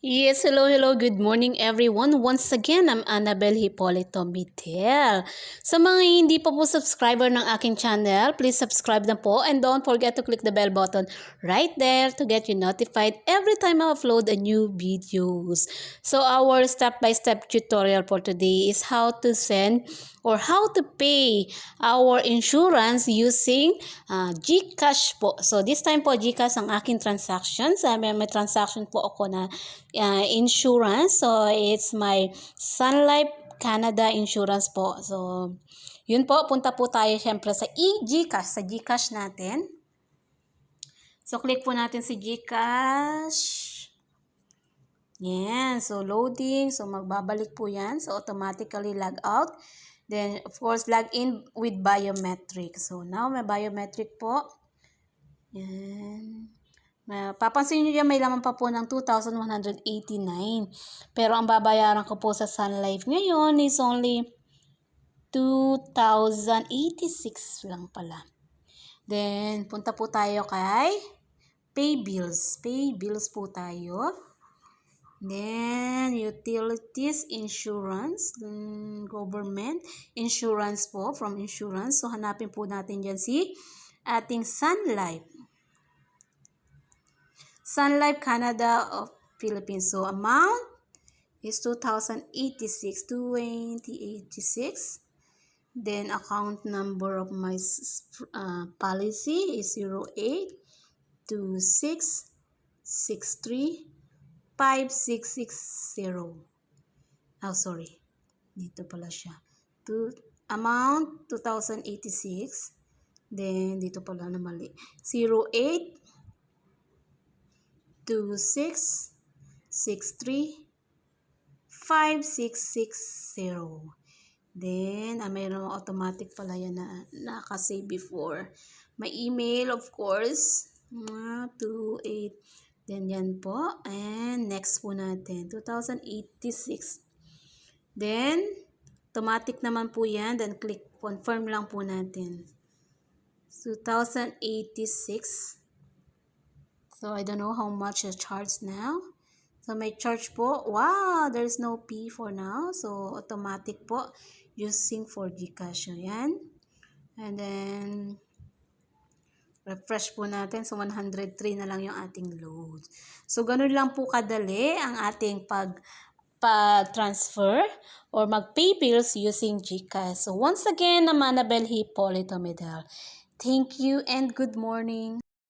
Yes, hello, good morning everyone. Once again, I'm Annabel Hipolito Mitel. Sa mga hindi pa po subscriber ng aking channel, please subscribe na po and don't forget to click the bell button right there to get you notified every time I upload a new videos. So our step-by-step tutorial for today is how to send or how to pay our insurance using GCash po. So this time po GCash ang aking transactions. May transaction po ako na insurance. So, it's my Sun Life Canada insurance po. So, yun po. Punta po tayo syempre sa GCash, sa GCash natin. So, click po natin si GCash. Yan. So, loading. So, magbabalik po yan. So, automatically log out. Then, of course, log in with biometric. So, now, may biometric po. Yan. Papansin nyo dyan, may laman pa po ng 2,189. Pero ang babayaran ko po sa Sun Life ngayon is only 2,086 lang pala. Then, punta po tayo kay Pay Bills. Pay Bills po tayo. Then, Utilities, Insurance, Government, Insurance po, from Insurance. So, hanapin po natin dyan si ating Sun Life. Sun Life Canada of Philippines. So, amount is 2,086, 2,086. Then, account number of my policy is 0826635660. Oh, sorry. Dito pala siya. Amount 2,086. Then, dito pala na mali. 08 26635660. Then, mayroong automatic pala yan na nakasave before. May email, of course. 28. Then, yan po. And next po natin. 2,086. Then, automatic naman po yan. Then, click confirm lang po natin. 2,086. So, I don't know how much the charge now. So, may charge po. Wow! There's no fee for now. So, automatic po. Using for GCash. Yan. And then, refresh po natin. So, 103 na lang yung ating load. So, ganun lang po kadali ang ating pag-transfer or mag-pay bills using GCash. So, once again, I'm Annabel Hipolito Medal. Thank you and good morning.